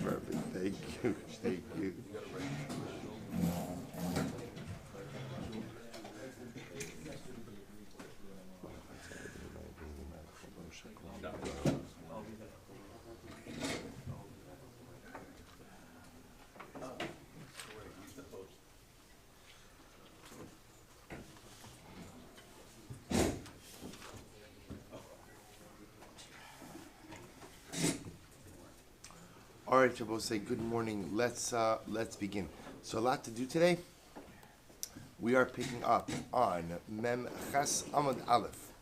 Perfect. Thank you. Thank you. All right, Shabbos, say good morning. Let's begin. So a lot to do today. We are picking up on Mem Ches Amud Aleph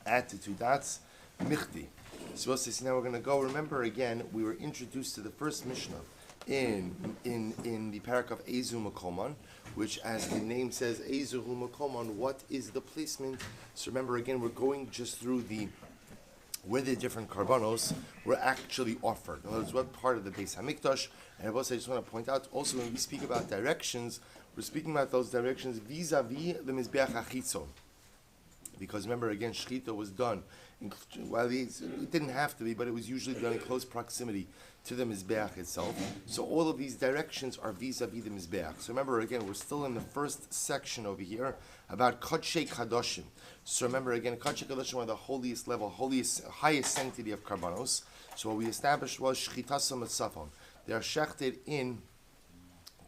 at the two dots Michti. So now we're going to go. Remember again, we were introduced to the first Mishnah in the parak of Ezu Makomon, which, as the name says, Ezu Makomon. What is the placement? So remember again, we're going just through where the different karbanos were actually offered. In other words, what part of the Beis Hamikdash. And I just want to point out, also when we speak about directions, we're speaking about those directions vis-a-vis the Mizbeach HaChitzon. Because remember again, Shechita was done, it didn't have to be, but it was usually done in close proximity to the Mizbeach itself. So all of these directions are vis-a-vis the Mizbeach. So remember again, we're still in the first section over here about Kodshei Kadoshim. So remember again, Kodshei Kadoshim are the holiest level, highest sanctity of Karbanos. So what we established was Shchitasam Safon. They are shechted in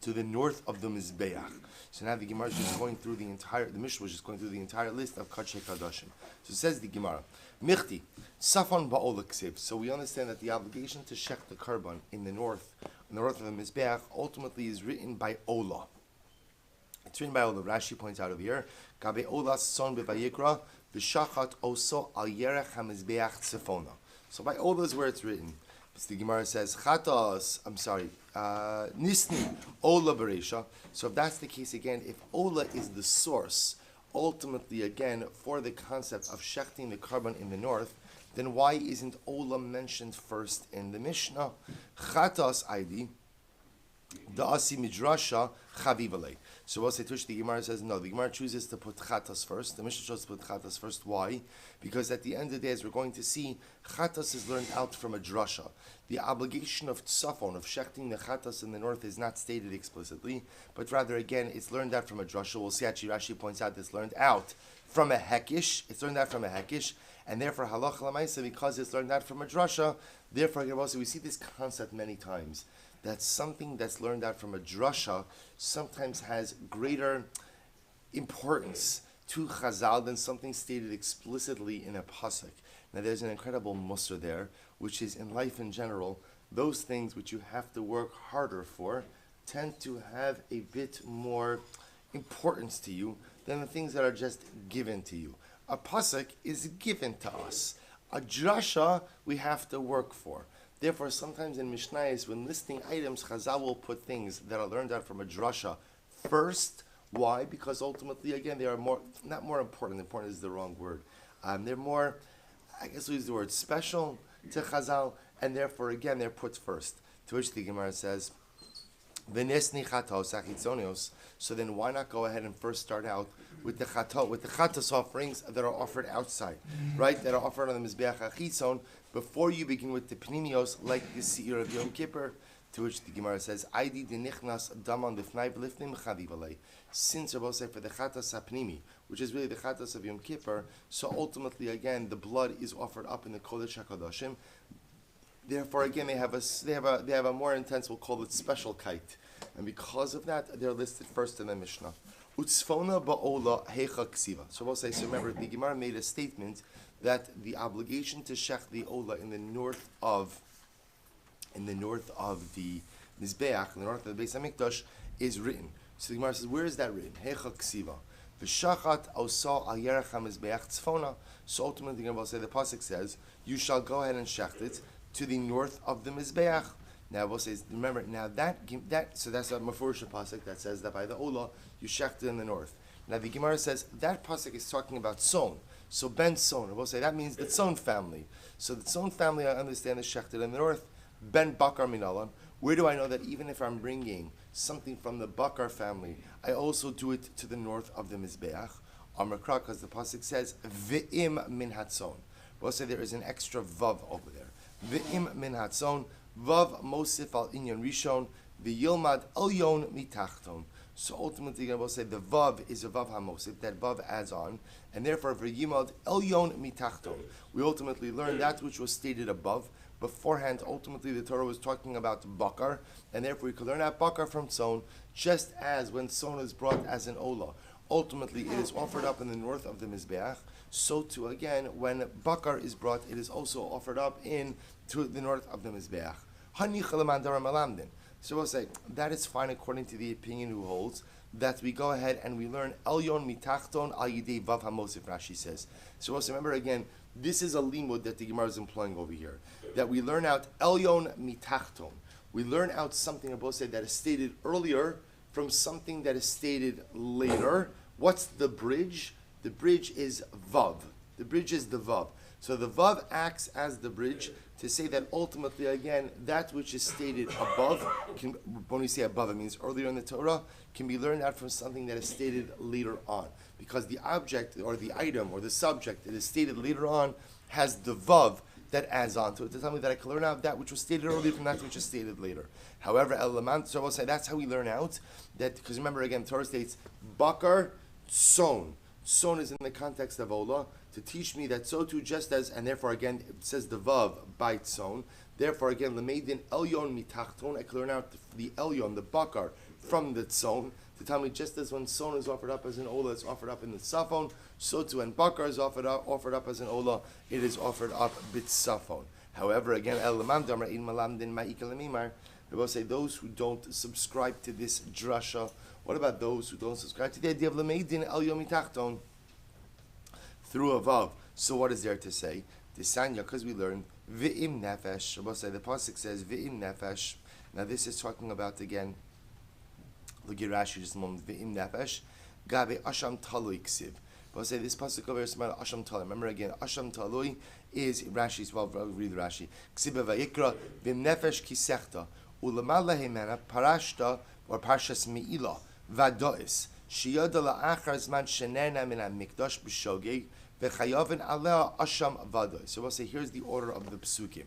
to the north of the Mizbeach. So now the Gemara is just going through the Mishnah was just going through the entire list of Kodshei Kadoshim. So it says the Gemara, Michti, Safon Ba'ola Ksiv. So we understand that the obligation to shech the Karban in the north of the Mizbeach, ultimately is written by Ola. It's written by Ola. Rashi points out over here, Gabe Ola son b'vayikra, v'shachat oso al yerech ha-Mizbeach tzefona. So by Ola is where it's written. The Gemara says, Nisni, Ola Beresha. So if that's the case again, if Ola is the source, ultimately again, for the concept of shechting the karban in the north, then why isn't Ola mentioned first in the Mishnah? Chatas ID, Da'asi Midrasha, Chavivale. So we'll say the Gemara says no. The Gemara chooses to put Chatas first. The Mishnah chose to put Chatas first. Why? Because at the end of the day, as we're going to see, Chatas is learned out from a drasha. The obligation of Tzafon, of shechting the Chatas in the north, is not stated explicitly, but rather again, it's learned out from a drasha. We'll see actually Rashi points out it's learned out from a hekish. It's learned out from a hekish, and therefore halacha l'maisa, because it's learned out from a drasha, therefore we see this concept many times, that something that's learned out from a drasha sometimes has greater importance to Chazal than something stated explicitly in a pasuk. Now there's an incredible musar there, which is in life in general, those things which you have to work harder for tend to have a bit more importance to you than the things that are just given to you. A pasuk is given to us. A drasha we have to work for. Therefore, sometimes in Mishnayos, when listing items, Chazal will put things that are learned out from a drasha first. Why? Because ultimately, again, they are not more important. Important is the wrong word. They're more, I guess we use the word special to Chazal, and therefore, again, they're put first. To which the Gemara says, V'nesni chatos achitzonios. So then why not go ahead and first start out with the chatos offerings that are offered outside, right? That are offered on the Mizbeach HaChitzon, before you begin with the Pnimios, like the Seir of Yom Kippur, to which the Gemara says, Aidi denichnas daman lifnai b'lifnim chavivalei. Since Rabbi say for the chatas hapnimi, which is really the chatas of Yom Kippur, so ultimately again the blood is offered up in the Kodesh HaKadoshim. Therefore, again, they have a more intense, we'll call it special kite, and because of that, they're listed first in the Mishnah. Utzfona ba'ola hecha ksiva. So we'll say. So remember, the Gemara made a statement that the obligation to shech the ola in the north of the Mizbeach, in the north of the Beis Hamikdash, is written. So the Gemara says, where is that written? Hecha ksiva. V'shachat osa al yerech ha-Mizbeach tzfona. So ultimately, the Gemara will say, the pasuk says, you shall go ahead and shecht it to the north of the Mizbeach. Now we'll say, remember, now so that's a Mefurish pasuk that says that by the Ola, you shecht it in the north. Now the Gemara says, that pasuk is talking about Son. So Ben Son, we'll say, that means the Tzon family. So the Tzon family, I understand, is shechted in the north. Ben Bakar Minalan. Where do I know that even if I'm bringing something from the Bakar family, I also do it to the north of the Mizbeach? Amrakra, because the pasuk says, Ve'im min hatzon. We'll say there is an extra vav over there. V'im min hatzon, vav mosif al inyan rishon, v'yilmad elyon mitachton. So ultimately, I will say the vav is a vav hamosif, that vav adds on, and therefore v'yilmad elyon mitachton. We ultimately learn that which was stated above. Beforehand, ultimately, the Torah was talking about bakar, and therefore we could learn out bakar from tzon, just as when tzon is brought as an olah. Ultimately, it is offered up in the north of the Mizbeach. So too, again, when bakar is brought, it is also offered up in to the north of the Mizbeach. So we'll say, that is fine according to the opinion who holds that we go ahead and we learn Elyon mitachton al yidei vav hamosif, Rashi says. So we'll say, remember again, this is a limud that the Gemara is employing over here. That we learn out Elyon mitachton. We learn out something about say that is stated earlier from something that is stated later. What's the bridge? The bridge is vav. The bridge is the vav. So the vav acts as the bridge to say that ultimately, again, that which is stated above, when we say above, it means earlier in the Torah, can be learned out from something that is stated later on. Because the object, or the item, or the subject that is stated later on has the vav that adds on to it, to tell me that I can learn out that which was stated earlier from that which was stated later. However, so we'll say that's how we learn out, that, because remember again, Torah states, bakar, tzon. Tzon is in the context of olah, to teach me that so too, just as, and therefore again, it says the vav by tzon, therefore again, lemeidin elyon mitachton, I can learn out the elyon, the bakar, from the tzon, to tell me just as when tzon is offered up as an olah, it's offered up in the safon, so too when bakar is offered up as an olah, it is offered up bit safon. However, again, we will say those who don't subscribe to this drasha. What about those who don't subscribe to the idea of lemeidin elyon mitachton through a vav? So what is there to say? Tisanya, because we learned v'im nefesh. We'll say the pasuk says v'im nefesh. Now this is talking about again. Look at Rashi just a moment. V'im nefesh gabe asham talui ksiv. We'll say this pasuk over here is about asham talui. Remember again, asham talui is Rashi's. Well, read Rashi. Ksiv vayikra v'im nefesh kisechta ulamala hemena parashta or parshas meila vadois shiyada la'achar zman shenena min hamikdash b'shogeg v'chayavin aleh asham vadois. So we'll say here's the order of the psukim.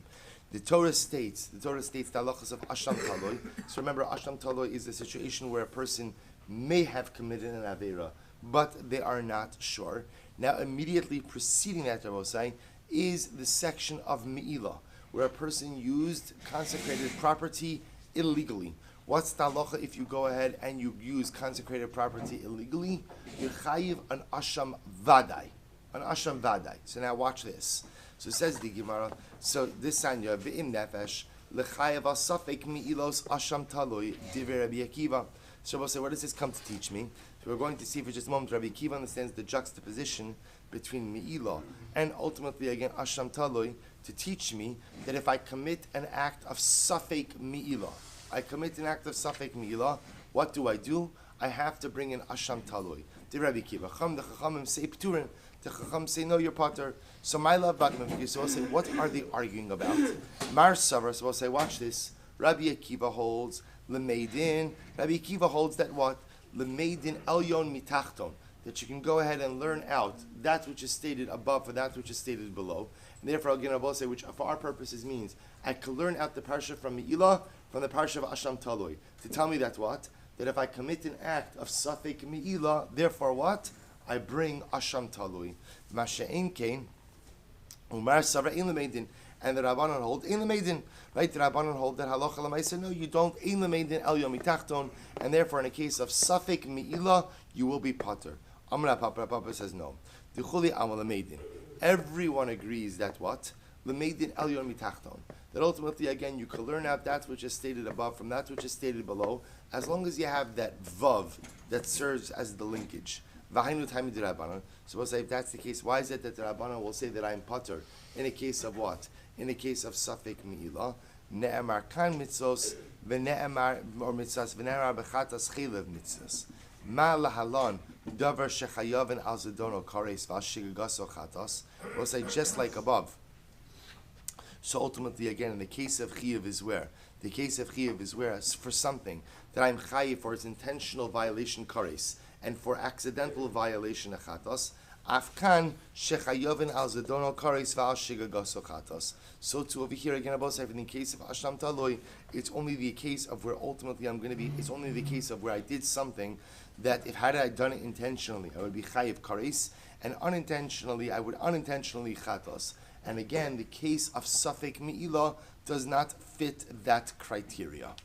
The Torah states the halachas of asham taloi. So remember, asham taloi is a situation where a person may have committed an avera, but they are not sure. Now, immediately preceding that, I will say, is the section of me'ilah, where a person used consecrated property illegally. What's the halacha if you go ahead and you use consecrated property illegally? You're chayiv an asham vadai. An asham vadai. So now watch this. So it says the Gemara, so this sanya, v'im nefesh, l'chayev asafek mi'ilos asham taloi, divrei Rabbi Akiva. So we'll say, what does this come to teach me? So we're going to see for just a moment, Rabbi Akiva understands the juxtaposition between mi'ilah and ultimately, again, asham taloi, to teach me that if I commit an act of safek mi'ilah, what do? I have to bring in asham taloi. The Rabbi Akiva, the Chachamim say pturin, the Chacham say no, you're potter. So my love bagman. So we'll say, what are they arguing about? Mar Savar. So we'll say, watch this. Rabbi Akiva holds lemeidin. Rabbi Akiva holds that what lemeidin elyon mitachton, that you can go ahead and learn out that which is stated above for that which is stated below. And therefore, again, I will say, which for our purposes means I can learn out the parsha from Me'ilah from the parsha of Asham Taloi to tell me that what? That if I commit an act of Safek Me'ilah, therefore what? I bring Asham Talui. Masha'in Kain, Umar Savra in the Maiden, and the Rabbanon hold in the Maiden. Right? The Rabbanon hold that Halacha Lamaisa, no, you don't in the Maiden El Yomi Tachton, and therefore in a case of Safek Me'ilah, you will be Potter. Amra Papa says no. Dichuli Amal Maiden. Everyone agrees that what? The Maiden El Yomi Tachton. That ultimately, again, you can learn out that which is stated above from that which is stated below, as long as you have that Vav that serves as the linkage. So we'll say if that's the case, why is it that the Rabbanan will say that I'm Potter in a case of what? In a case of Safek Me'ilah, Ne'emar kan mitzos, v'ne'emar or mitzvos, v'ne'emar b'chatas chilev mitzvos. Ma lahalon davar shechayavin al zedono kares v'ashigagaso chatas. We'll say just like above. So ultimately, again, in the case of Chiyav is where? The case of Chiyav is where for something that I'm Chayiv for its intentional violation kares, and for accidental violation achatos, Afkan shechayovin al zedono kares v'al shigagoso chatos. So too over here again, about in the case of Asham Taloi, it's only the case of where ultimately I'm going to be. It's only the case of where I did something that if had I done it intentionally, I would be chayiv kares, and unintentionally I would unintentionally chatos. And again, the case of Safek Mi'ilah does not fit that criteria.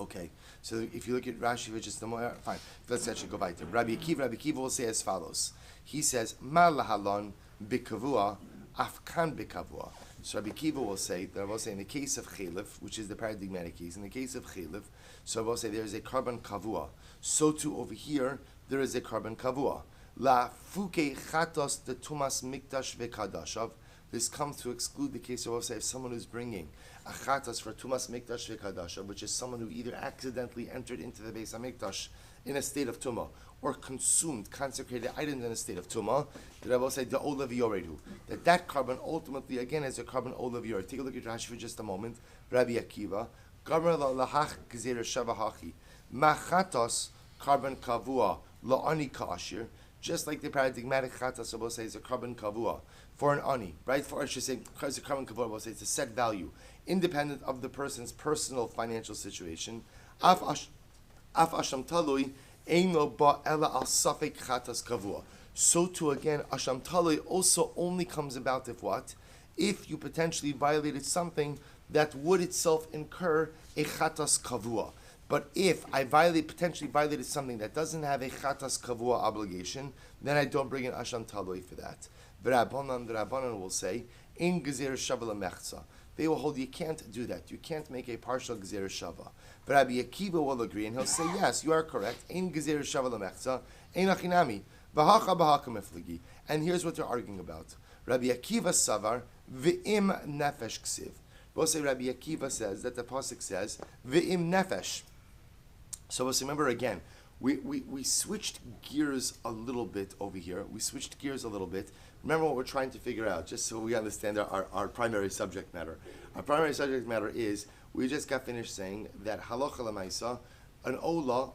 Okay, so if you look at Rashi for just a moment, fine, let's actually go back to Rabbi Akiva will say as follows. He says, Ma lahalon bikavua, afkan bikavua. So Rabbi Akiva will say, that I will say in the case of Chelif, which is the paradigmatic case, in the case of Chelif, so I will say there is a carbon kavua. So too over here, there is a carbon kavua. La fuke chatos de tumas mikdash vekadashav. This comes to exclude the case of, say, if someone who's bringing a chatos for tumas mikdash vekadashav, which is someone who either accidentally entered into the Beis HaMikdash in a state of tumah, or consumed consecrated items in a state of tumah, that I will say the olav yoredu. That carbon ultimately again is a carbon olav yored. Take a look at Rashi for just a moment. Rabbi Akiva, Gamer lahach gzeir shavahachi, machatos carbon kavua laani kaashir. Just like the paradigmatic chatas, I will say, is a carbon kavua for an ani, right? For I should say, because a carbon kavua, I will say, it's a set value, independent of the person's personal financial situation. Af asham talui eino ba ela al safek chatas kavua. So too again, asham talui also only comes about if what? If you potentially violated something that would itself incur a chatas kavua. But if I potentially violated something that doesn't have a chatas kavua obligation, then I don't bring an asham talui for that. The Rabbanan will say, in gezer shava lemechza. They will hold you can't do that. You can't make a partial gezer shava. But Rabbi Akiva will agree, and he'll say, yes, you are correct. In gezer shava lemechza, ein achinami, v'hacha b'haka mefligi. And here's what they're arguing about. Rabbi Akiva savar v'im nefesh ksiv. We'll say Rabbi Akiva says that the pasuk says v'im nefesh. So let's remember again, we switched gears a little bit over here. Remember what we're trying to figure out, just so we understand our primary subject matter. Our primary subject matter is, we just got finished saying that halacha l'maisa, an ola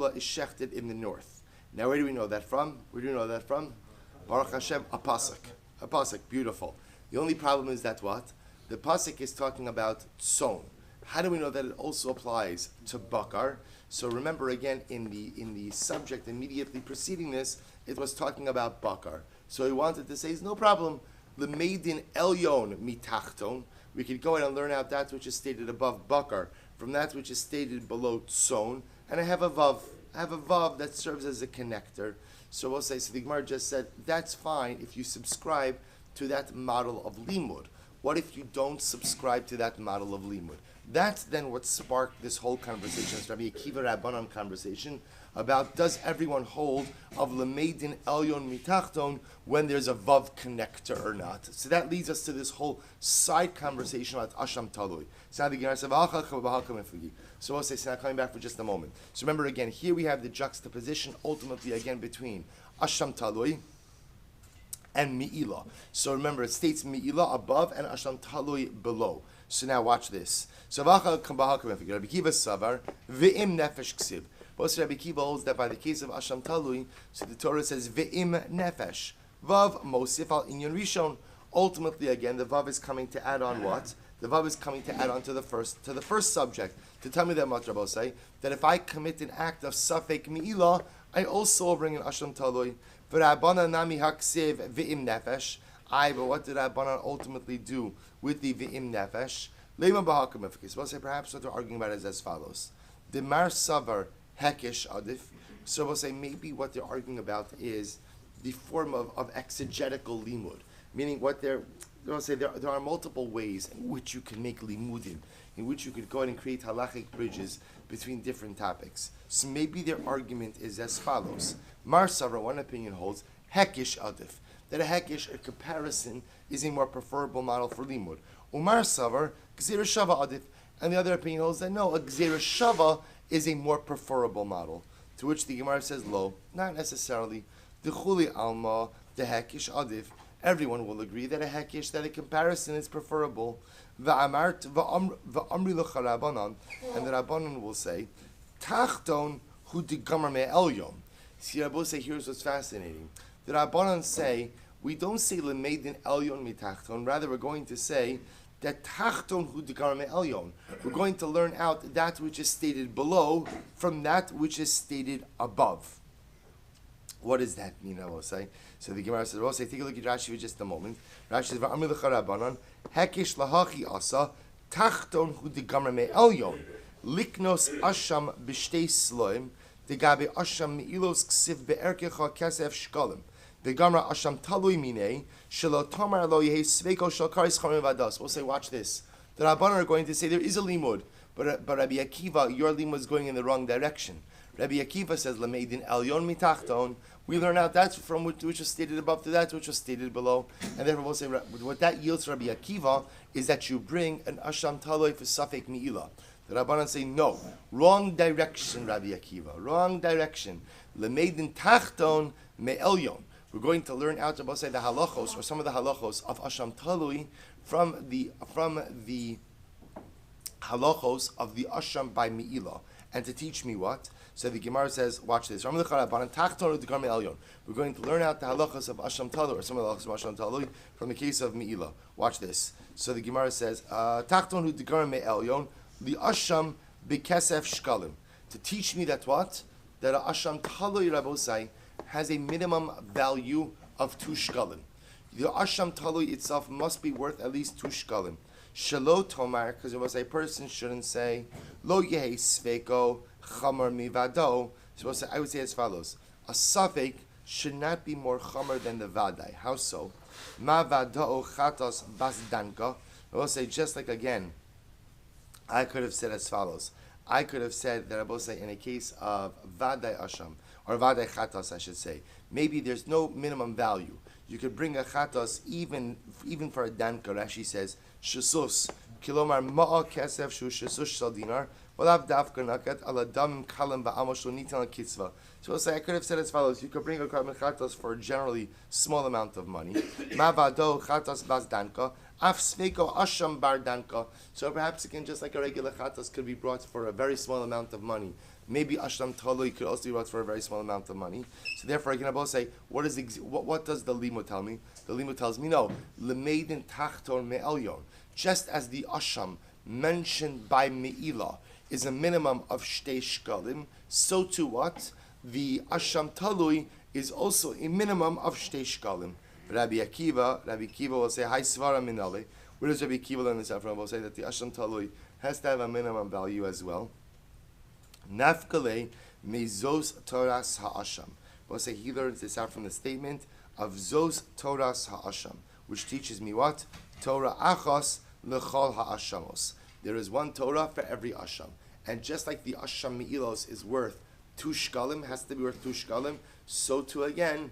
is shechted in the north. Now where do we know that from? Baruch Hashem, a pasuk, beautiful. The only problem is that what? The pasuk is talking about tzon. How do we know that it also applies to bakar? So remember again, in the subject immediately preceding this, it was talking about bakar. So he wanted to say, no problem, the maiden elyon mitachton. We could go ahead and learn out that which is stated above bakar from that which is stated below tzon. And I have a vav that serves as a connector. So we'll say, so the Gemara just said, that's fine if you subscribe to that model of limud. What if you don't subscribe to that model of limud? That's then what sparked this whole conversation, this Rabbi Akiva Rabbanan conversation, about does everyone hold of Lemeidin Elyon Mitachton when there's a Vav connector or not? So that leads us to this whole side conversation about Asham Talui. So now the Gemara says, so we'll say, so now coming back for just a moment. So remember again, here we have the juxtaposition ultimately again between Asham Talui and Mi'ilah. So remember, it states Mi'ilah above and Asham Talui below. So now watch this. So Rabbi Akiva savar ve'im nefesh ksiv. Both Rabbi Akiva holds that by the case of Asham Talui, so the Torah says ve'im nefesh. Vav mosif al inyan rishon. Ultimately, again, the vav is coming to add on what? The vav is coming to add on to the first subject. To tell me that much, Rabbi say, that if I commit an act of safek mi'ilah, I also will bring an Asham Talui. V'Rabbana nami haksiv ve'im nefesh. But what did Rabbanan ultimately do with the ve'im nefesh? Lema b'hakam efekis. We'll say perhaps what they're arguing about is as follows: the mar savar hekesh adif. So we'll say maybe what they're arguing about is the form of exegetical limud, meaning what they'll say there are multiple ways in which you can make limudim, in which you could go ahead and create halachic bridges between different topics. So maybe their argument is as follows: Mar savar, one opinion holds hekesh adif, that a hekesh, a comparison, is a more preferable model for limud. Umar savar gzeira shava adif, and the other opinion holds that no, a gzeira shava is a more preferable model. To which the Gemara says, lo, not necessarily. The chuli alma, the hekish adif. Everyone will agree that a hekish, that a comparison is preferable. Va'amart va'amri lecha Rabbanan, and the Rabbanan will say, tachton hu digamar me elyon. See, Rabbi say, here's what's fascinating. The Rabbanan say, we don't say Lemeidin Elyon mitachton, rather we're going to say that Tachton hu degar me Elyon. We're going to learn out that which is stated below from that which is stated above. What does that mean, I will say? So the Gemara says, I will say, take a look at Rashi for just a moment. Rashi says, V'amir l'cha Rabbanan, hekish lahachi asa, tachton hu degamra me elyon, liknos asham b'shtei sloim, degabe asham me'ilos ksiv be'erkecha kesef shkalim, degamra asham talui minei, shelo tomar lo yehi sveiko shal karis chamim vadas. We'll say, watch this. The Rabbanan are going to say, there is a limud, but Rabbi Akiva, your limud is going in the wrong direction. Rabbi Akiva says, Lameidin Elyon mitachton. We learn out that's from which was stated above to that which was stated below. And therefore we'll say, what that yields Rabbi Akiva is that you bring an Asham Taloi for Safek Mi'ila. The Rabbanan say, no, wrong direction, Rabbi Akiva, wrong direction. Lameidin Tachton Me'elyon. We're going to learn out about, say, the halachos, or some of the halachos of Asham Taloi from the halachos of the Asham by Mi'ila. And to teach me what? So the Gemara says, watch this. We're going to learn out the halachas of Asham Talui, or some of the halachas of Asham Talui, from the case of Me'ila. Watch this. So the Gemara says, Tachton hu degar me Elyon, the Asham bekesef shkalim. To teach me that what? That a Asham Talui, Rabbosai, has a minimum value of 2 shkalim. The Asham Talui itself must be worth at least 2 shkalim. Shelo tomar, because it was a person shouldn't say, Lo yehi sveko chamar mivado. So I would say as follows: a safek should not be more chamar than the vadai. How so? Ma vado chatos bas danka. I will say just like again. I could have said as follows. I could have said that I will say in a case of vadai asham or vadai chatos, I should say. Maybe there's no minimum value. You could bring a chatos even for a danka. Rashi says shesus kilomar ma'a kesef shu shesus shal dinar. So I could have said as follows: you could bring a carbon chatos for a generally small amount of money. Mavado chatos bas danka, af sveko asham bar danka. So perhaps again, just like a regular chatos could be brought for a very small amount of money. Maybe asham talui could also be brought for a very small amount of money. So therefore, again, I will say, what does the limud tell me? The limud tells me no. Lemeidin tachton me'elyon. Just as the asham mentioned by Me'ilah is a minimum of shtei shkalim, so too what? The Asham Talui is also a minimum of shtei shkalim. Rabbi Akiva will say, Hai svara minale. Where does Rabbi Akiva learn this from? Will say that the Asham Talui has to have a minimum value as well. Nafkale mezos toras ha'asham. We'll say he learns this out from the statement of zos toras ha'asham, which teaches me what? Torah achos lechol ha'ashamos. There is one Torah for every Asham. And just like the Asham Me'ilos is worth 2 shkalim, has to be worth 2 shkalim, so too again,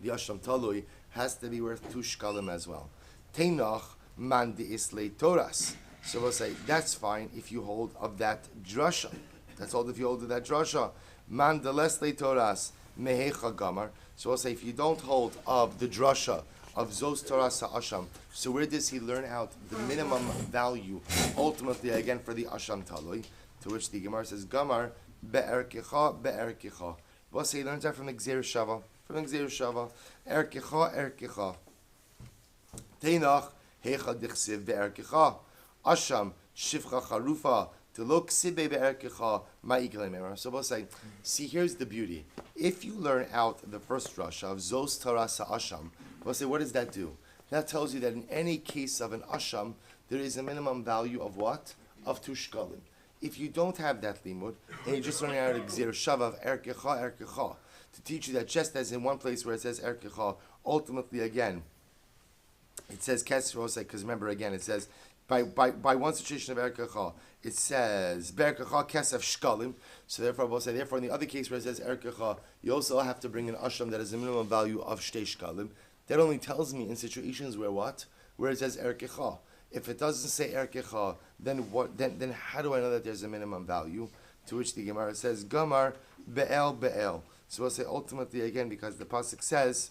the Asham Talui has to be worth 2 shkalim as well. Teinach man de'islei Toras. So we'll say, that's fine if you hold of that drasha. That's all if you hold of that drasha. Man de'islei Toras mehecha gamar. So we'll say, if you don't hold of the drasha, of Zos Torah Sa'asham. So where does he learn out the minimum value, ultimately again for the Asham Taloi? To which the Gemara says, Gamar be'erkecha be'erkecha. We'll say he learns that from the Gzeir Shava. From the Gzeir Shava. Erkecha erkecha. Teinach hecha dichsiv be'erkecha. Asham shivcha charufa. So we'll say, see, here's the beauty. If you learn out the first drasha of Zos Torah Sa'asham, we'll say, what does that do? That tells you that in any case of an asham, there is a minimum value of what? Of 2 shkalim. If you don't have that limud, and you're just learning out a gzir shava of erkecha, erkecha, to teach you that just as in one place where it says erkecha, ultimately again, it says kesser, because remember again, it says, by one situation of erkecha, it says berkecha kesef shkalim. So therefore, we'll say, therefore, in the other case where it says erkecha, you also have to bring an asham that has a minimum value of shtei shkalim. That only tells me in situations where what? Where it says erkecha. If it doesn't say erkecha, then what? Then how do I know that there's a minimum value? To which the Gemara says gamar be'el be'el. So we'll say ultimately again, because the pasuk says,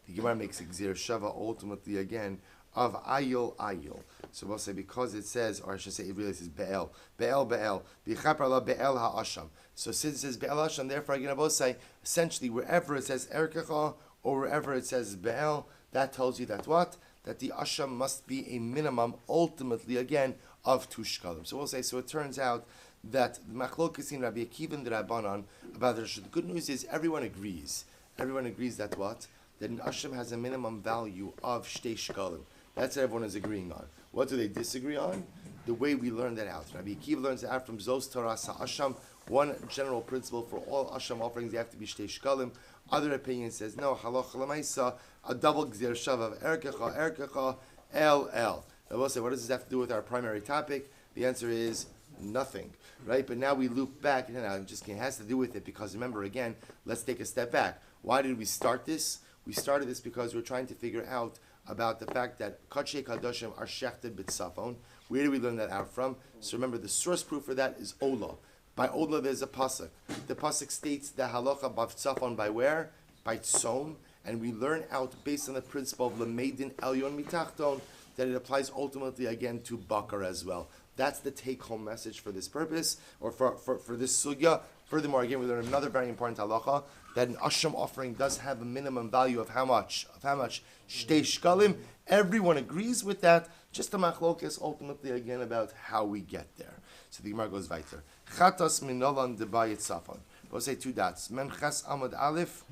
the Gemara makes a gzir shava ultimately again of ayil. So we'll say because it says, or I should say it really says be'el, bichaper la be'el ha'asham. So since it says be'el ha'asham, therefore again I will say, essentially wherever it says erkecha or wherever it says be'el, that tells you that what? That the asham must be a minimum, ultimately again, of 2 shkalim. So we'll say, so it turns out that the machlokes in Rabbi Akiva and the Rabbanan about the good news is everyone agrees. Everyone agrees that what? That an asham has a minimum value of 2 shkalim. That's what everyone is agreeing on. What do they disagree on? The way we learn that out. Rabbi Akiva learns that out from Zos Torah Asham. One general principle for all Asham offerings, they have to be 2 shkalim. Other opinion says, no, halacha l'maisa, a double gzir shav of erkecha, el. I will say, what does this have to do with our primary topic? The answer is nothing, right? But now we loop back, and it has to do with it because remember again, let's take a step back. Why did we start this? We started this because we're trying to figure out about the fact that Kodshei Kadoshim are shechted b'tzafon. Where do we learn that out from? So remember, the source proof for that is Ola. By Ola, there's a pasuk. The pasuk states the halacha b'tzafon by where? By tzon. And we learn out based on the principle of Lemeidin Elyon Mitachton that it applies ultimately again to Bakar as well. That's the take-home message for this purpose, or for this sugya. Furthermore, again, we learn another very important halacha, that an asham offering does have a minimum value of how much? Shtei shkalim. Everyone agrees with that. Just a machlokes ultimately again about how we get there. So the Gemara goes weiter. Chatas minolan debayit safon. We'll say 2 dots. Memchas amud aleph.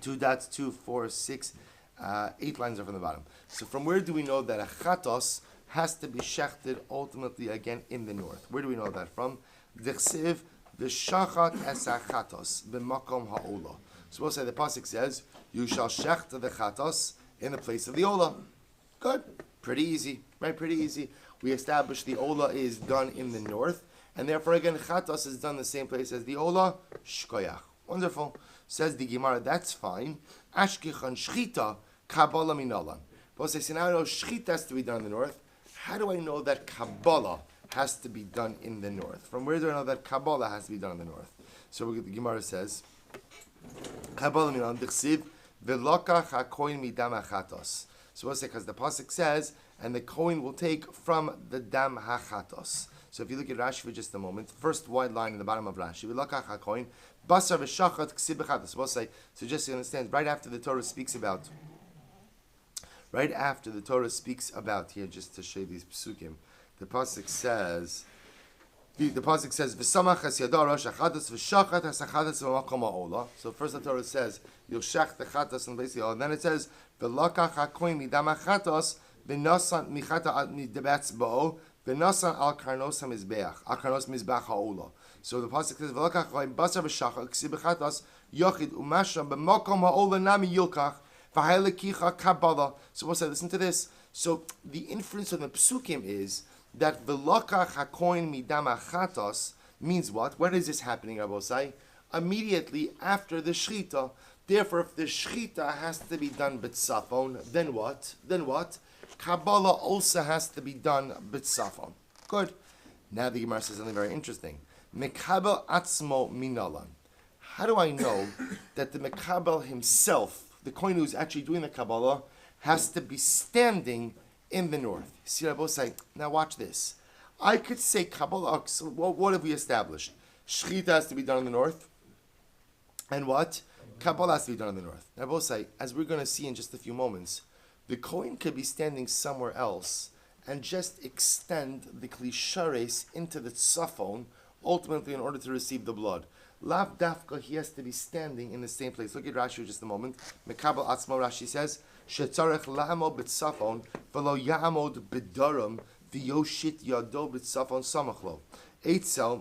2 dots, 2, 4, 6, 8 lines are from the bottom. So from where do we know that a chatos has to be shechted ultimately again in the north? Where do we know that from? Dechsiv v'shachat es hachatos b'makom ha'ola. So we'll say the pasuk says, you shall shecht the chatos in the place of the ola. Good. Pretty easy, right? Pretty easy. We established the ola is done in the north, and therefore again chatos is done the same place as the ola. Shkoyach. Wonderful. Says the Gemara, that's fine. Ashkichan shchita kabbalah minalan. But say, so now I know shchita has to be done in the north. How do I know that kabbalah has to be done in the north? From where do I know that kabbalah has to be done in the north? So the Gemara says, kabbalah minalan dichsiv v'lokach hakoin midam hachatos. So we'll say, because the pasuk says, and the kohen will take from the dam hachatos. So if you look at Rashi for just a moment, first wide line in the bottom of Rashi, v'lokach hakoin basar v'shachat ksib b'chatos. We'll say, so just so you understand, right after the Torah speaks about here, just to show you these psukim, the pasuk says, v'samach es yado rosh hachatos v'shachat es hachatos v'makom ha'ola. So first the Torah says, you'll shach the chatos and place the ola. And then it says, v'lokach hakoin midam hachatos v'nasan michata midabetz bo'o v'nasan al karnos hamizbeach, al karnos mizbeach ha'ola. So the pasuk says, v'lokach hakoin basar v'shachat ksib b'chatos yochid umashram b'makom ha'ola nami yilkach. So we'll say, listen to this. So the inference of the psukim is that v'lokach hakoin midam hachatos means what? When is this happening, Rabbi Osai? Immediately after the shchita. Therefore, if the shchita has to be done b'tzafon, then what? Kabbalah also has to be done b'tzafon. Good. Now the Gemara says something very interesting. Mekabel atzmo minalan. How do I know that the Mekabel himself, the kohen who's actually doing the Kabbalah, has to be standing in the north? See, Rabbi say, now watch this. I could say Kabbalah, so what have we established? Shechita has to be done in the north. And what? Kabbalah has to be done in the north. Rabbi say, as we're going to see in just a few moments, the kohen could be standing somewhere else and just extend the klishares into the tzafon, ultimately in order to receive the blood. Lav dafka, he has to be standing in the same place. Look at Rashi for just a moment. Mekabel atzmo, Rashi says, shetzarech la'amod b'tzafon, v'lo ya'amod b'daram, v'yoshit yado b'tzafon samachlo. Eitzel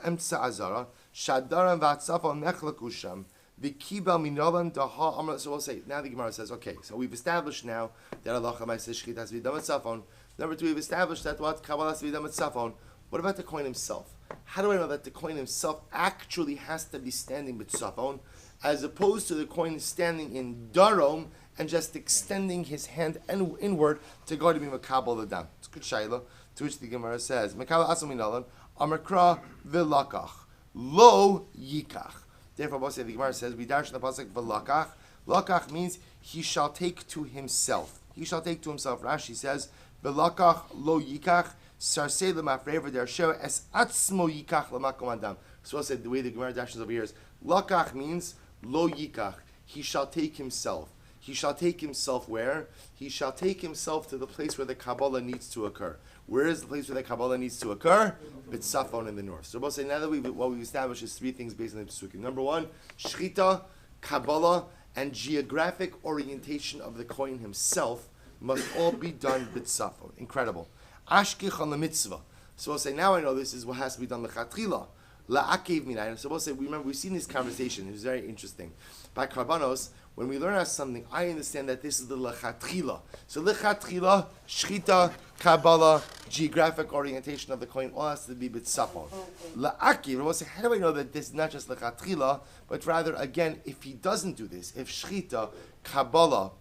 emtza azara, shadaram v'atzafon nechlakusham, v'kibel minolan daha amra. So we'll say, now the Gemara says, okay, so we've established now that Allah says shchit has to be done with tzafon. Number 2, we've established that what? Kabbalah has to be done with tzafon. What about the kohen himself? How do I know that the kohen himself actually has to be standing with tzafon, as opposed to the kohen standing in darom and just extending his hand inward to go to be makabel the dam? It's a good shayla, to which the Gemara says, Mekabel atzmo minalan, amakra v'lakach, lo yikach. Therefore, the Gemara says, we dash in the pasuk v'lakach. Lakach means he shall take to himself. he shall take to himself. Rashi says, "Belakach lo yikach sarsei lemafrever dersher es atzmo yikach lemakom adam." So I said the way the Gemara dashes over here is lakach means lo yikach. He shall take himself. He shall take himself where? He shall take himself to the place where the Kabbalah needs to occur. Where is the place where the Kabbalah needs to occur? B'tzafon in the north. So we'll say now that what we've established is three things based on the Pesukim. Number one, Shechita, Kabbalah, and geographic orientation of the Kohen himself must all be done b'tzafon. Incredible. Ashkich on the mitzvah. So we'll say now I know this is what has to be done l'chatchila. La'akev minayin. So we'll say, we've seen this conversation. It was very interesting. By Karbanos, when we learn out something, I understand that this is the lechatchila. So lechatchila, shchita, Kabbalah, geographic orientation of the coin, all has to be b'tzafon. La'akev, we'll say, how do I know that this is not just lechatchila, but rather, again, if he doesn't do this, if shchita, Kabbalah,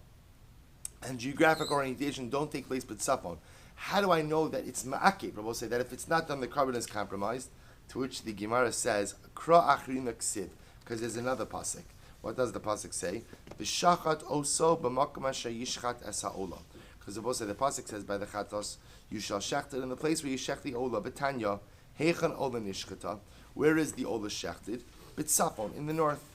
and geographic orientation don't take place b'tzafon, how do I know that it's ma'akev? We'll say that if it's not done, the carbon is compromised. To which the Gemara says, "Kra achrin ksiv," because there's another pasuk. What does the pasuk say? V'shachat oso b'makom asher yishchat es ha'olah. Because the pasuk says by the chatos, you shall shecht it in the place where you shecht the olah. Betanya heichan olah nishchata. Where is the olah shechted? B'tzafon in the north.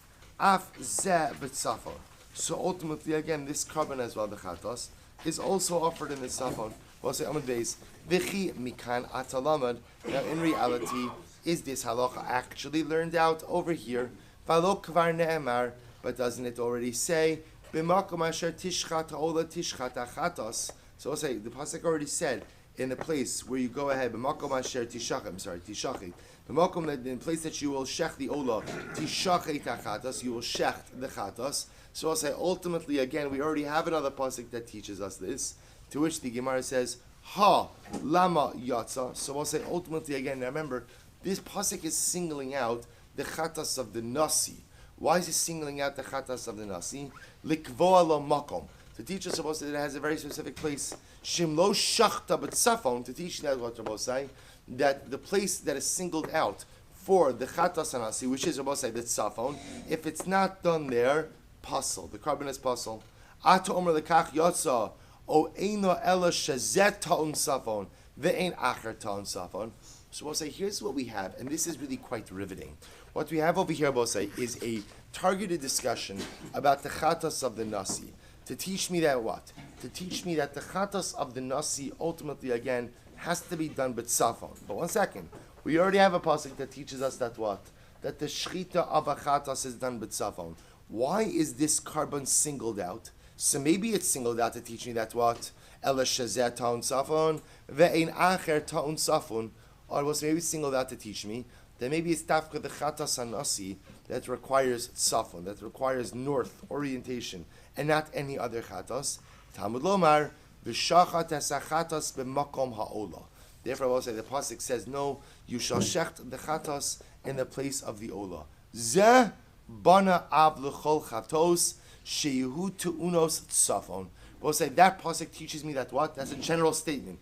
Af zeh b'tzafon. So ultimately, again, this carbon as well, the chatos, is also offered in the tzafon. We'll say Amud Beis V'chi mikan atalamad. Now, in reality, is this halacha actually learned out over here? V'lo kvar ne'emar, but doesn't it already say b'makom asher tishchat ha'olah tishchat achatos? So we'll say the pasuk already said in the place where you go ahead b'makom asher tishachet. B'makom, in the place that you will shech the olah tishachet achatos, you will shecht the chatos. So I'll say ultimately again we already have another pasuk that teaches us this. To which the Gemara says, "Ha lama yatsa." So we'll say ultimately again. Now remember, this pasuk is singling out the chatas of the nasi. Why is it singling out the chatas of the nasi? Likvoa lo makom. To teach us about that it has a very specific place. Shimlo shachta b'tzafon. To teach that what Rabbi say that the place that is singled out for the chatas nasi, which is Rabbi say the tzafon, if it's not done there, pasul. The carbon is pasul. Ata omer lekach yatsa. O eino ela shazet ta'un safon ve'ein acher ta'un safon. So we'll say, here's what we have, and this is really quite riveting. What we have over here, we'll say, is a targeted discussion about the chatas of the nasi. To teach me that what? To teach me that the chatas of the nasi ultimately, again, has to be done b'tzafon. But one second, we already have a pasuk that teaches us that what? That the shchita of a chatas is done b'tzafon. Why is this carbon singled out? So maybe it's singled out to teach me that what? Ela shazet ta'un safon ve'ein acher ta'un safon. Or was maybe singled out to teach me that maybe it's tafka the chatas hanasi that requires safon, that requires north orientation, and not any other chatas. Talmud lomar v'shachat esachatas b'makom ha'olah. Therefore, I will say the pasuk says no. You shall shecht the chatas in the place of the olah. Zeh bana av l'chol chatos. Shehu to unos tzafon. We'll say that pasuk teaches me that what? That's a general statement.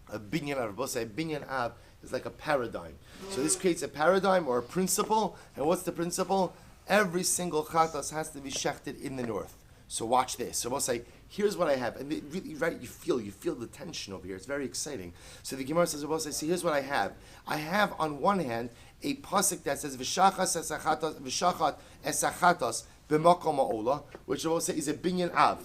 A binyan av. We'll say binyan av is like a paradigm. So this creates a paradigm or a principle. And what's the principle? Every single chatas has to be shechted in the north. So watch this. So we'll say, here's what I have, and really, right? You feel the tension over here. It's very exciting. So the Gemara says, we'll say, see, here's what I have. I have on one hand a pasuk that says v'shachat esachatas b'makom ha'olah, which I will say is a binyan av,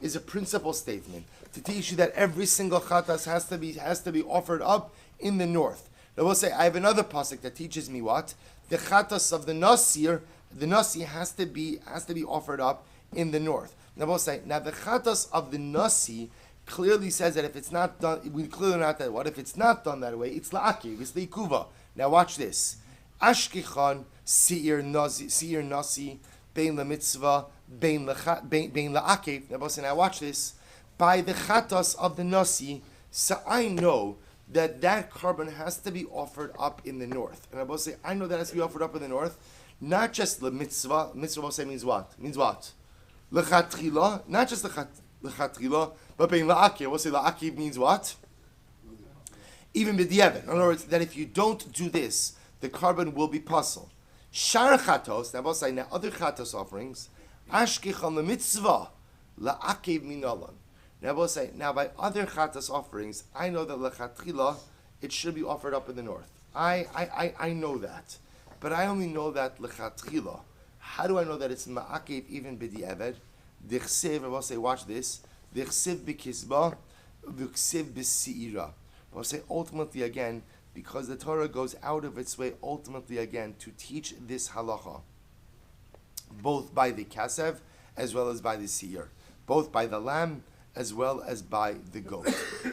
is a principle statement to teach you that every single chatas has to be offered up in the north. I will say I have another pasuk that teaches me what the chatas of the nasi has to be offered up in the north. Now we'll say the chatas of the nasi clearly says that if it's not done, we clearly not that what if it's not done that way, it's la'akiv, it's leikuva. Now watch this. Ashkechan seir nasi bein la mitzvah bein la'akev. Now watch this. By the chatas of the nasi, so I know that carbon has to be offered up in the north. And I will say I know that has to be offered up in the north, not just the mitzvah. Mitzvah will say means what? Means what? L'chatchila, not just l'chatchila, but bein la'akev. We'll say la'akev means what? Even b'diavad. In other words, that if you don't do this, the carbon will be pasul. Shar chatos, now we'll say now other chatos offerings, ashkechon the mitzvah, la'akev minalan. Now we'll say, now by other chatas offerings, I know that lechatchila, it should be offered up in the north. I know that. But I only know that lechatchila. How do I know that it's ma'akev even b'di'eved? Dichsev, I will say, watch this. Dichsev b'kizba, v'ksiv b'si'ira. I will say, ultimately again, because the Torah goes out of its way, ultimately again, to teach this halacha, both by the kasev as well as by the seir, both by the lamb as well as by the goat.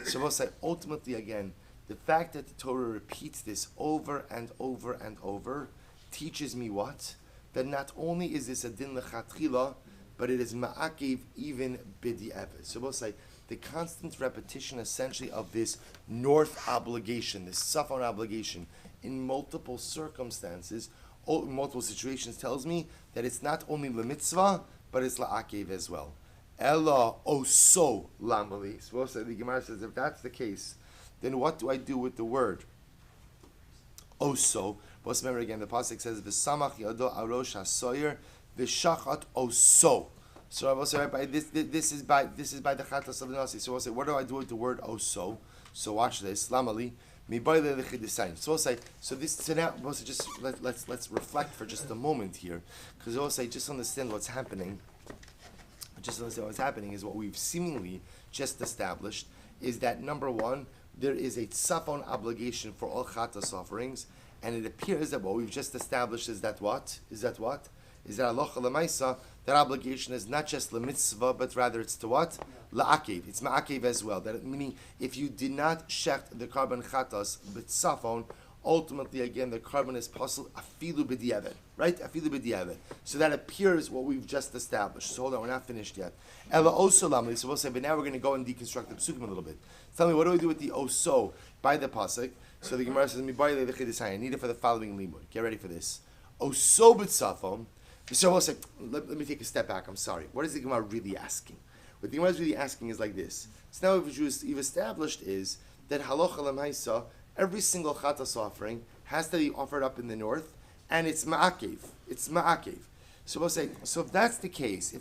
So we'll say, ultimately again, the fact that the Torah repeats this over and over and over teaches me what? That not only is this a din lechatchila, but it is ma'akev even b'di'eved. So we'll say, the constant repetition essentially of this north obligation, this safon obligation, in multiple circumstances, multiple situations, tells me that it's not only the mitzvah, but it's la'akev as well. Ella oso lamali. So the Gemara says, if that's the case, then what do I do with the word oso? Let's remember again, the pasuk says, "V'samach yado arosh hasoyer v'shachat oso." So I will say, right, this is by the chatas of the nasi. So I'll say, what do I do with the word oso? So watch this. Lamali. So we'll say, so now we'll say, just let's reflect for just a moment here, because we'll say, just understand what's happening. Just understand what's happening is what we've seemingly just established is that number one, there is a tzafon obligation for all chatas offerings, and it appears that what we've just established is that what? Is that halacha lemaisa, that obligation is not just lemitzvah, but rather it's to what? La'akev. It's ma'akev as well. That meaning, if you did not shecht the carbon chatas b'tzafon, ultimately again the carbon is possible afilu b'di'eved, right? Afilu b'di'eved. So that appears what we've just established. So hold on, we're not finished yet. Ela oso lamli. So we'll say, but now we're going to go and deconstruct the psukim a little bit. Tell me, what do we do with the oso by the pasuk? So the Gemara says, I need it for the following limud. Get ready for this. Oso b'tzafon. So we'll say, let me take a step back. I'm sorry. What is the Gemara really asking? What the Gemara is really asking is like this. So now what we've established is that halacha l'maisa, every single chatas offering has to be offered up in the north, and it's ma'akev. It's ma'akev. So we'll say, so if that's the case,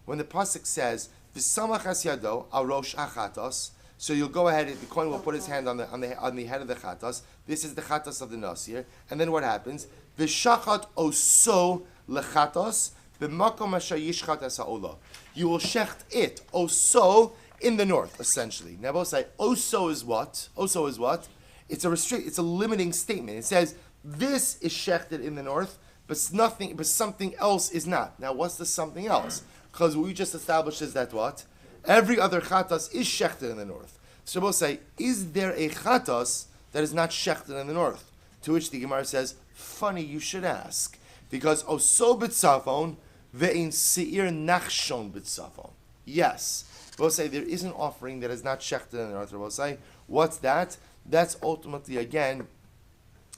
when the pasuk says v'samach has yado al rosh achatos, so you'll go ahead, the kohen will put his hand on the head of the chatas. This is the chatas of the nasir, and then what happens? V'shachat oso lechatos b'makom asher yishchat es ha'olah. You will shecht it oso in the north, essentially. Now we'll say oso is what? Oso is what? It's a limiting statement. It says this is shechted in the north, but something else is not. Now what's the something else? Because what we just established is that what? Every other chatas is shechted in the north. So we'll say, is there a chatas that is not shechted in the north? To which the Gemara says, funny you should ask, because oso b'tzafon ve'in seir nachshon b'tzafon. Yes, we'll say there is an offering that is not shechted in the north. We'll say, what's that? That's ultimately again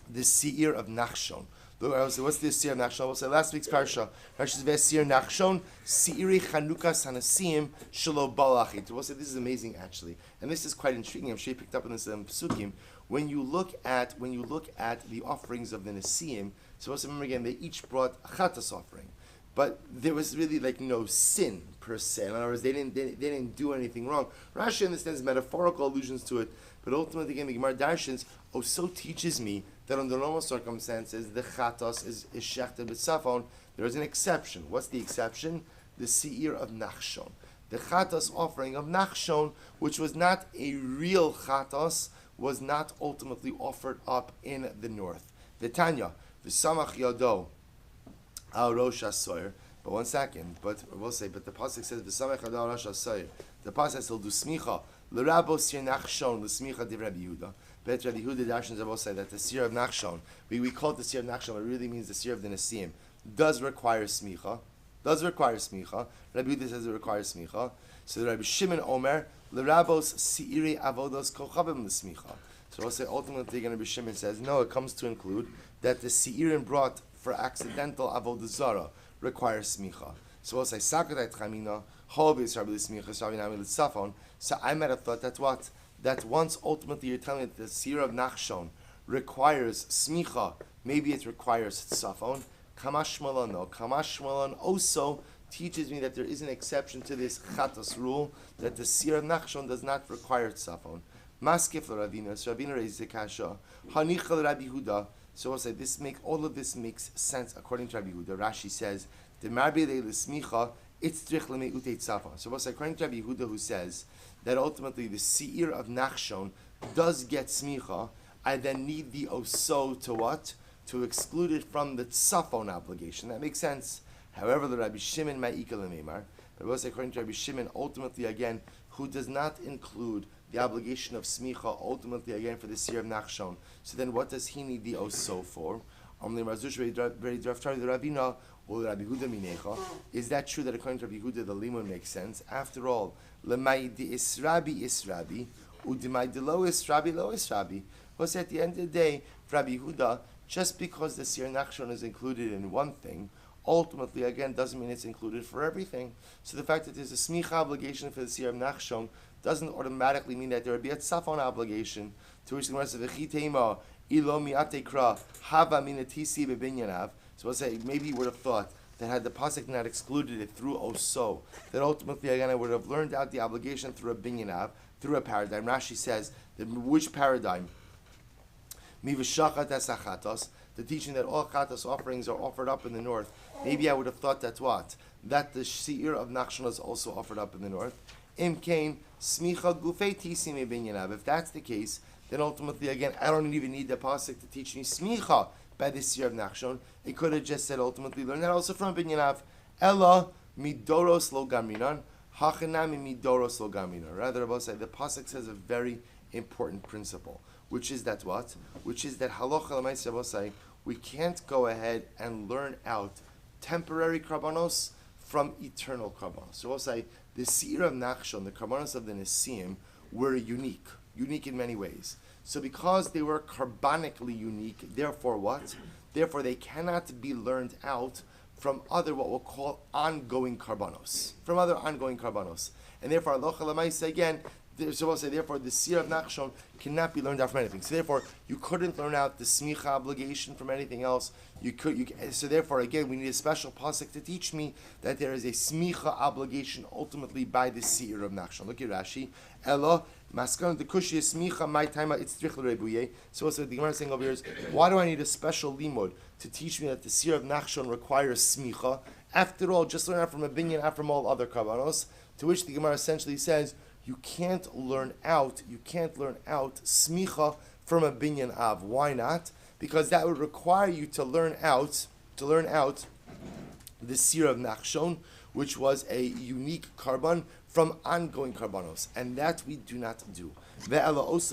the seir of nachshon. What's the seir of nachshon? We'll say last week's parsha. Rashi says seir nachshon seiri chanukas hanasim shelo balachit. We'll say this is amazing actually, and this is quite intriguing. I'm sure you picked up on this in Pesukim. When you look at the offerings of the Nesiim, so let's remember again, they each brought a chatas offering, but there was really like no sin per se. In other words, they didn't do anything wrong. Rashi understands metaphorical allusions to it, but ultimately again, the Gemara Darshans also teaches me that under normal circumstances, the chatas is shechted b'tzafon. There is an exception. What's the exception? The seir of nachshon. The chatas offering of nachshon, which was not a real chatas, was not ultimately offered up in the north. V'tanya, v'samach yado al rosh hasoyer. But one second, but we'll say, but the pasuk says v'samach yado al rosh hasoyer. The pasuk says he'll do smicha l'rabo sir nachshon l'smicha div Rabbi Yehuda. But Rabbi Yehuda Darshans will say that the seir of nachshon, we call it the seir of nachshon, but it really means the seir of the Nesiim, does require smicha. Rabbi Yehuda says it requires smicha. So Rabbi Shimon Omer l'rabos seiri avodos kochavim l'smicha. So we'll say ultimately Rabbi Shimon says no, it comes to include that the seirim brought for accidental avodah zara requires smicha. So we'll say sakatay tchamina hovis rabbi l'smicha shavinami l'tzafon. So I might have thought that once ultimately you're telling me that the seir of nachshon requires smicha, maybe it requires tzafon. Kamash malon also teaches me that there is an exception to this chatos rule, that the seer of nachshon does not require tzafon. Maskef l'Ravina, so Ravina raises the kasha. Hanichal Rabbi Huda. So we'll say all of this makes sense according to Rabbi Huda. Rashi says the marbi le'lismicha it's trich le'meutei tzafon. So we'll say according to Rabbi Huda, who says that ultimately the seer of nachshon does get smicha, I then need the oso to what? To exclude it from the tzafon obligation. That makes sense. However, the Rabbi Shimon ma'ika l'meimar, but we'll say according to Rabbi Shimon, ultimately again, who does not include the obligation of smicha, ultimately again for the seer of nachshon. So then, what does he need the oso for? Is that true that according to Rabbi Huda the limud makes sense? After all, lemay di israbi israbi, udimay di lo israbi lo israbi. Because at the end of the day, for Rabbi Huda, just because the seer nachshon is included in one thing, ultimately again doesn't mean it's included for everything. So the fact that there's a smicha obligation for the seer of nachshon doesn't automatically mean that there would be a tzafon obligation. To which the Gemara says, "V'chitema ilo mi'atekra hava minatisi bebinyanav." So we'll say maybe you would have thought that had the pasuk not excluded it through oso, that ultimately again I would have learned out the obligation through a binyanav, through a paradigm. Rashi says that which paradigm? Mivashachat esachatos, the teaching that all chatos offerings are offered up in the north. Maybe I would have thought that what? That the seir of nachshon is also offered up in the north. Imkain smicha gufei tisi mebinyanav. If that's the case, then ultimately again I don't even need the pasuk to teach me smicha by the seir of nachshon. It could have just said ultimately learn that also from binyanav. Ella midoros lo gaminan hachanami midoros lo gaminan. Rather, Rabbi said the pasuk says a very important principle, which is that what? Which is that halacha l'maaseh Rabbi say we can't go ahead and learn out temporary karbanos from eternal karbanos. So we'll say the seir of nachshon, the karbanos of the Nesiim, were unique in many ways. So because they were karbanically unique, therefore what? Therefore they cannot be learned out from other what we'll call ongoing karbanos. And therefore, halacha l'maaseh again, so we'll say, therefore, the seer of nachshon cannot be learned out from anything. So therefore, you couldn't learn out the smicha obligation from anything else. So therefore, again, we need a special pasuk to teach me that there is a smicha obligation ultimately by the seer of nachshon. Look at Rashi. Elo maskan the kushi smicha my time it's rebuye. So also the Gemara is saying over here is, why do I need a special limud to teach me that the seer of nachshon requires smicha? After all, just learn out from a binyan, out from all other karbanos. To which the Gemara essentially says, you can't learn out smicha from a binyan av. Why not? Because that would require you to learn out the seer of nachshon, which was a unique karban from ongoing karbanos, and that we do not do. So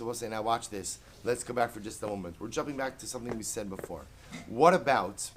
we'll say, now watch this. Let's go back for just a moment. We're jumping back to something we said before. What about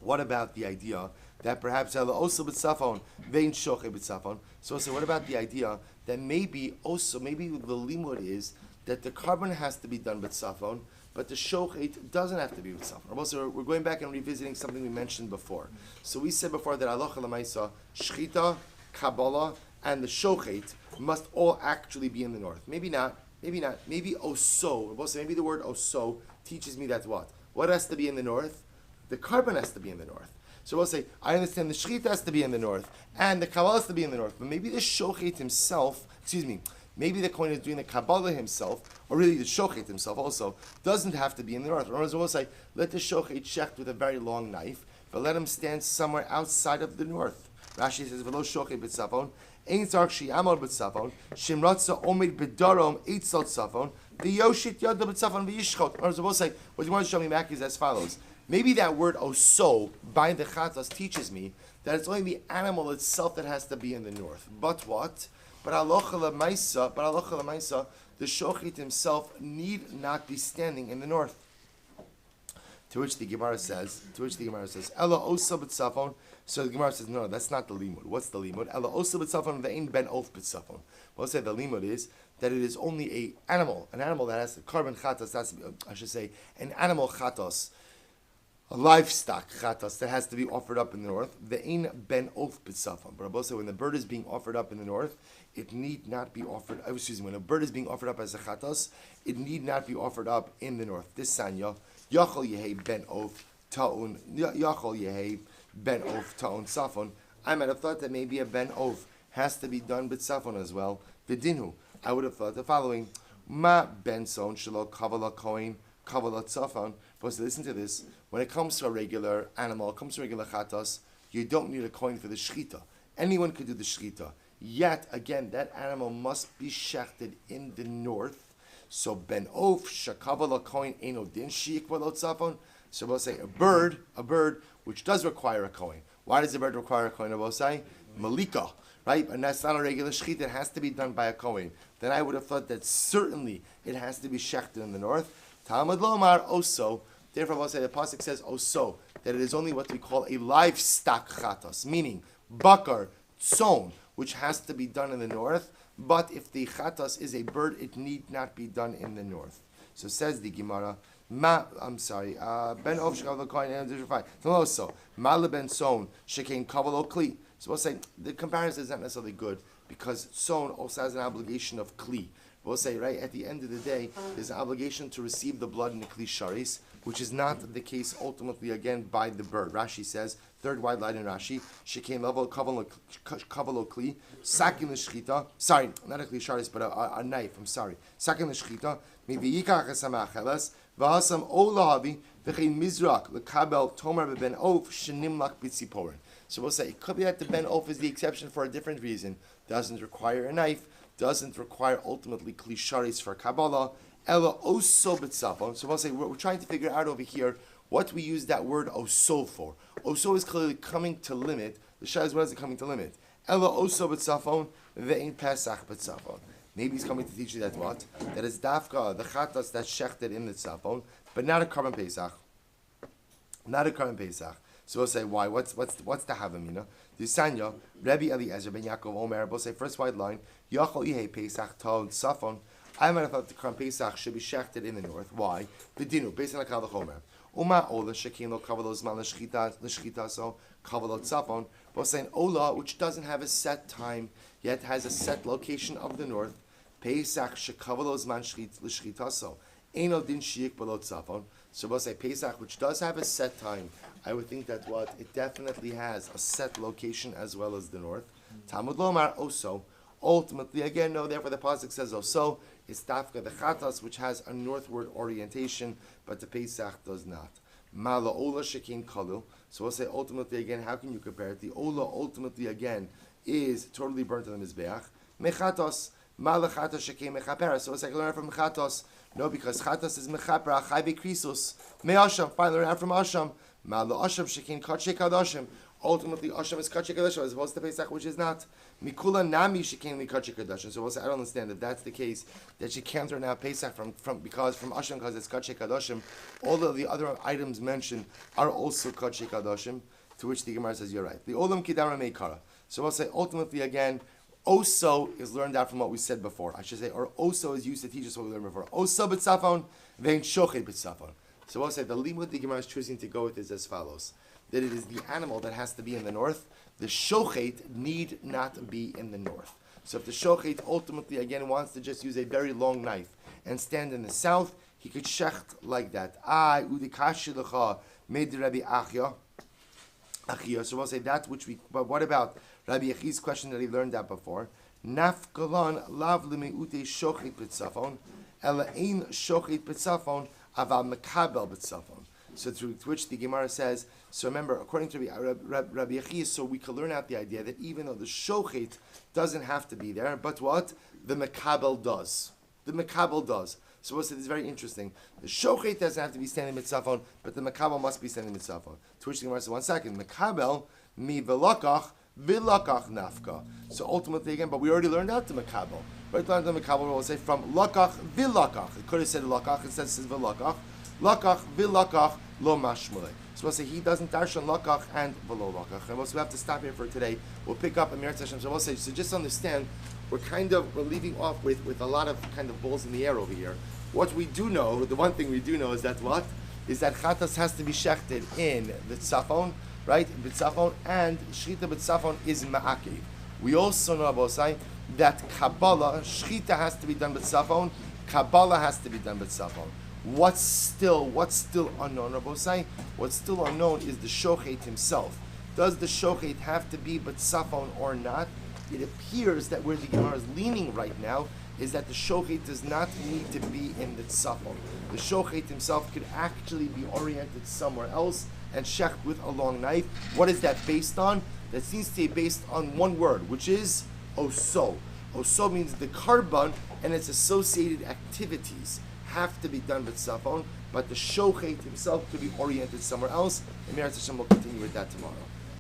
the idea that perhaps also b'tzafon vein shoche b'tzafon? So what about the idea that maybe the limud is that the carbon has to be done b'tzafon, but the shochet doesn't have to be b'tzafon. Also, we're going back and revisiting something we mentioned before. So we said before that halacha l'maisa, shchita, kabbalah, and the shochet must all actually be in the north. Maybe not. Maybe oso. Also, maybe the word oso teaches me that what? What has to be in the north? The carbon has to be in the north. So we'll say, I understand the shechita has to be in the north, and the Kabbalah has to be in the north, but maybe the shochet himself, maybe the Kohen is doing the Kabbalah himself, or really the shochet himself also, doesn't have to be in the north. Or we'll say, let the shochet shecht with a very long knife, but let him stand somewhere outside of the north. Rashi says, v'lo shochet b'tzafon, ein tzarch shi'amor b'tzafon, shimratza omid b'darom eitzot tzafon, v'yoshit yada b'tzafon v'yishchot. Or we'll say, what you want to show me back is as follows. Maybe that word oso by the chatas teaches me that it's only the animal itself that has to be in the north. But what? But halacha l'maisa, the shochet himself need not be standing in the north. To which the Gemara says, Ela osa b'tzafon. So the Gemara says, no, that's not the limud. What's the limud? Ela osa b'tzafon ve'ein ben of b'tzafon. We'll say the limud is that it is only an animal that has the carbon chatas. That's, I should say, an animal chatos. A livestock chatas that has to be offered up in the north. Ve'ein ben of b'tzafon. But Rabbi said when the bird is being offered up in the north, it need not be offered. When a bird is being offered up as a chatas, it need not be offered up in the north. This sanya yachol yehei ben of ta'un yachol yehi ben of ta'un safon. I might have thought that maybe a ben of has to be done with safon as well. V'dinhu. I would have thought the following: Ma ben son shelo kavala koin kavala safon. But listen to this: when it comes to a regular animal, it comes to regular chatas, you don't need a coin for the shchita. Anyone could do the shchita. Yet again, that animal must be shechted in the north. So ben of shakavala koin eno din shik valot safon. So we'll say a bird which does require a coin. Why does a bird require a coin? We'll say malika, right? And that's not a regular shechit. It has to be done by a coin. Then I would have thought that certainly it has to be shechted in the north. Talmud lomar oso. Therefore, we'll say the pasuk says oso, that it is only what we call a livestock chatos, meaning bakar, tzon, which has to be done in the north. But if the chatos is a bird, it need not be done in the north. So says the Gemara. Ben of shekav l'koyin and fine. Also, mal ben son shekain kavalo kli. So we'll say the comparison is not necessarily good because son also has an obligation of kli. We'll say right at the end of the day, there's an obligation to receive the blood in the kli sharis, which is not the case ultimately again by the bird. Rashi says, third wide line in Rashi, shekain level kavalo kli, sakin l'shchita. Sorry, not a kli sharis, but a knife. I'm sorry, sakin l'shchita. Maybe yikach esamachelas. V'hasam olahavi v'chein mizrak lekabel tomer ben of shenimlak b'tziporin. So we'll say it could be that the ben of is the exception for a different reason. Doesn't require a knife. Doesn't require ultimately klisharis for Kabbalah. Ella oso b'tzafon. So we'll say we're trying to figure out over here what we use that word oso for. Oso is clearly coming to limit. The shah is what is it coming to limit? Ella oso b'tzafon ve'in pesach b'tzafon. Maybe he's coming to teach you that what? That is dafka, the chatas that's shechted in the tzafon, but not a carbon pesach. Not a carbon pesach. So we'll say, why? What's the havamina? The Sanya, Rabbi Eliezer ben Yaakov Omer, we'll say, first wide line, Yachol Ihei Pesach Tov Tzafon. I might have thought the carbon pesach should be shechted in the north. Why? B'dinu, based on the Kal Chomer. Uma Ola, Shekin Lo Kavalos Man L'Shchita So, Kavalot Tzafon. We're saying Ola, which doesn't have a set time, yet has a set location of the north. Pesach shekavalos man l'shchitaso. Eno din shiik below tzafon. So we'll say Pesach, which does have a set time. I would think that what it definitely has a set location as well as the north. Talmud lomar oso. Ultimately, again, no. Therefore, the pasuk says oso. It's dafka the chatas, which has a northward orientation, but the Pesach does not. Mala ola shekin kalu. So we'll say ultimately again, how can you compare it? The ola ultimately again is totally burnt on the mizbeach. Mechatos. Malachatos shekem mechapera. So it's like learn from mechatos. No, because chatos is mechapera. Chai bekrisus. Me'asham. Finally, learn out from asham. Malo asham shekem kachei kadoshim. Ultimately, asham is kachei kadoshim as opposed to Pesach, which is not. Mikula nami shekem kachei kadoshim. So we'll say, I don't understand if that's the case that you can't learn out Pesach from asham because it's kachei kadoshim. All of the other items mentioned are also kachei kadoshim. To which the Gemara says, you're right. The olam kidara meikara. So we'll say ultimately again. Oso is learned out from what we said before. I should say, or oso is used to teach us what we learned before. Oso b'tzafon, vein shochet b'tzafon. So we'll say the limud the Gemara is choosing to go with is as follows: that it is the animal that has to be in the north. The shochet need not be in the north. So if the shochet ultimately again wants to just use a very long knife and stand in the south, he could shecht like that. Udikashilacha made Rabbi Achya. So we'll say that which we. But what about Rabbi Yechi's question that he learned that before? Nafkalon lav lemeute shochet b'tzafon, ela ein shochet b'tzafon aval mekabel b'tzafon. So to which the Gemara says. So remember, according to Rabbi Yechi, so we can learn out the idea that even though the shochet doesn't have to be there, but what the mekabel does. The mekabel does. So we'll say this is very interesting. The shochet doesn't have to be standing mitzafon, but the mekabel must be standing mitzafon. To which the Gemara says, 1 second, mekabel mi velakach vilakach nafka. So ultimately again, but we already learned out the mekabel. Right, learned the mekabel. We'll say from lakach vilakach. It could have said lakach. It says vilakach. Lakach vilakach lo mashmule. So we'll say he doesn't darshan lakach and velo lakach. And we'll have to stop here for today. We'll pick up a Mir Hashem. So we'll say, so just understand, we're leaving off with a lot of kind of balls in the air over here. What we do know, the one thing we do know is that what? Is that chatas has to be shechted in the tzafon, right? B'tzafon, and shchita b'tzafon is ma'akev. We also know, Abosai, that Kabbalah, shchita has to be done b'tzafon, Kabbalah has to be done b'tzafon. What's still unknown, Rabosai? What's still unknown is the shochet himself. Does the shochet have to be Batsafon or not? It appears that where the Gemara is leaning right now is that the shochet does not need to be in the tzafon. The shochet himself could actually be oriented somewhere else and shecht with a long knife. What is that based on? That seems to be based on one word, which is oso. Oso means the karban and its associated activities have to be done with tzafon, but the shochet himself could be oriented somewhere else. And Meretz Hashem will continue with that tomorrow.